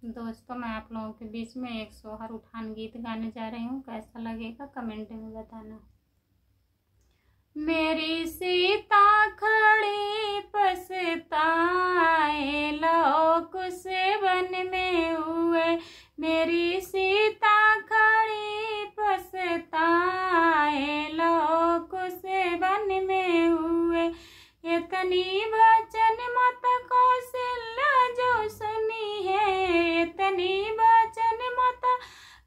दोस्तों मैं आप लोगों के बीच में एक सोहर उठान गीत गाने जा रही हूँ। कैसा लगेगा कमेंट में बताना। मेरी सीता खड़ी पछताए लोक से वन में हुए, मेरी सीता खड़ी पछताए लोक से वन में हुए। इतनी वचन मत कौशल्या जो सुनी है, इतनी वचन मत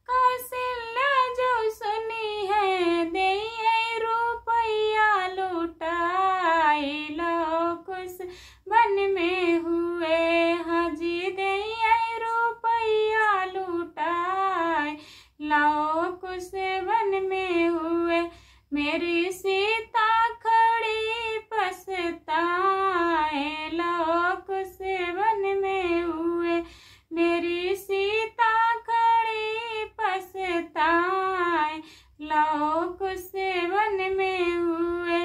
कौशल्या जो सुनी है। दे रुपया लुटाई लोक से वन में हुए, हाजी दे रुपया लुटाई लोक से वन में हुए। मेरी सीता खड़ी पछताए लोक से वन में हुए, मेरी सीता खड़ी पछताए लोक से वन में हुए।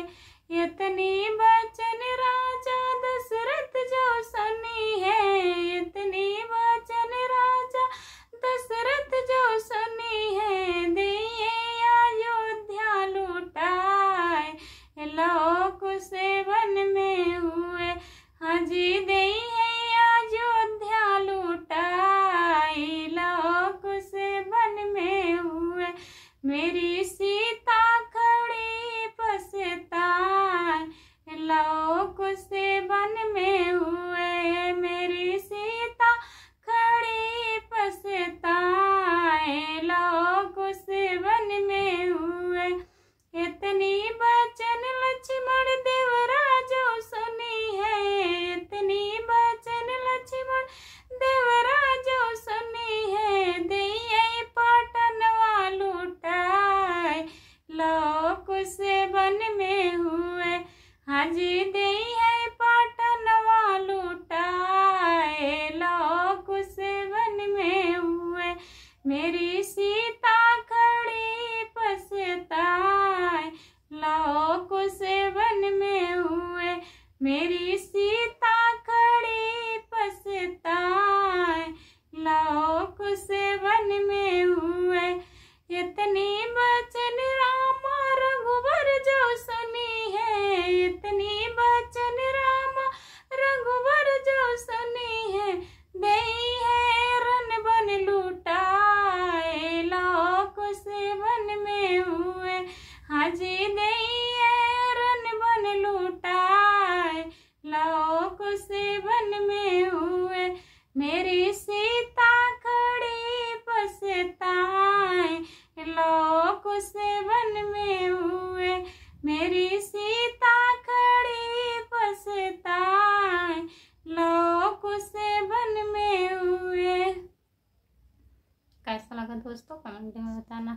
इतनी वचन राजा दशरथ जो सुनी है, इतनी वचन राजा दशरथ जो सुनी है। दिए अयोध्या लुटाए लोक से वन में हुए, हाजी दे अयोध्या लुटाई लोक से वन में हुए। मेरी सीता खड़ी पछताए लोक से वन में हुए, मेरी सीता खड़ी पछताए लोक से वन में हुए। इतनी वचन लक्ष्मण देवराजो सुनी है, इतनी वचन लक्ष्मण देवराजो सुनी है। दिए पटनवा लुटाए लोक से वन में हुए, हाजी दिए पटनवा लुटाए लोक से वन में हुए। मेरी सीता खड़ी पछताए लोक से वन में हुए, मेरी सीता खड़ी पछताए लोक से वन में हुए। इतनी वचन राम रघुवर जो सुनी है, इतनी वचन राम रघुवर जो सुनी है। दई है रन बन लुटाए लोक से वन में हुए, हाजी दई रन बन लुटाए लोक से वन में हुए। मेरी सीता खड़ी पछताए लोक से वन में हुए, मेरी सीता खड़ी पछताए लोक से वन में हुए। कैसा लगा दोस्तों कमेंट में बताना।